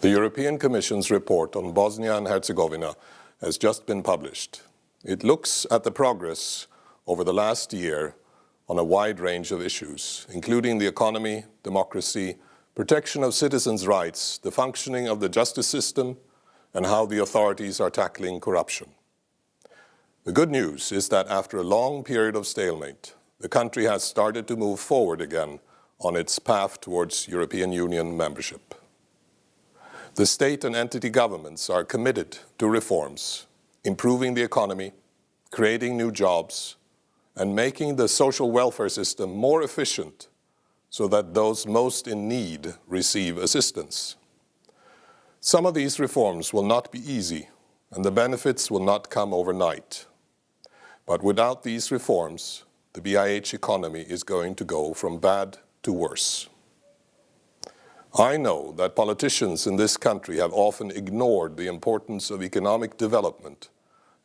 The European Commission's report on Bosnia and Herzegovina has just been published. It looks at the progress over the last year on a wide range of issues, including the economy, democracy, protection of citizens' rights, the functioning of the justice system, and how the authorities are tackling corruption. The good news is that after a long period of stalemate, the country has started to move forward again on its path towards European Union membership. The state and entity governments are committed to reforms, improving the economy, creating new jobs, and making the social welfare system more efficient so that those most in need receive assistance. Some of these reforms will not be easy, and the benefits will not come overnight. But without these reforms, the BiH economy is going to go from bad to worse. I know that politicians in this country have often ignored the importance of economic development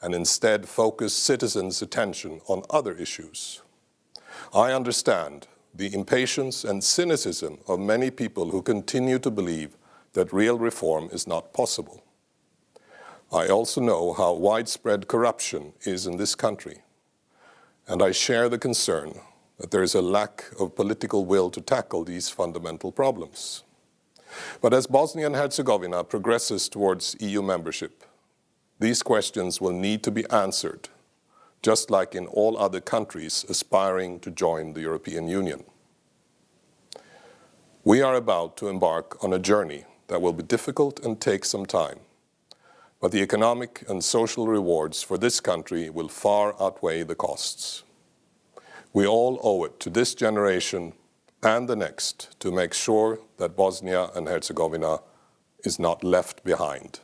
and instead focused citizens' attention on other issues. I understand the impatience and cynicism of many people who continue to believe that real reform is not possible. I also know how widespread corruption is in this country, and I share the concern that there is a lack of political will to tackle these fundamental problems. But as Bosnia and Herzegovina progresses towards EU membership, these questions will need to be answered, just like in all other countries aspiring to join the European Union. We are about to embark on a journey that will be difficult and take some time, but the economic and social rewards for this country will far outweigh the costs. We all owe it to this generation and the next to make sure that Bosnia and Herzegovina is not left behind.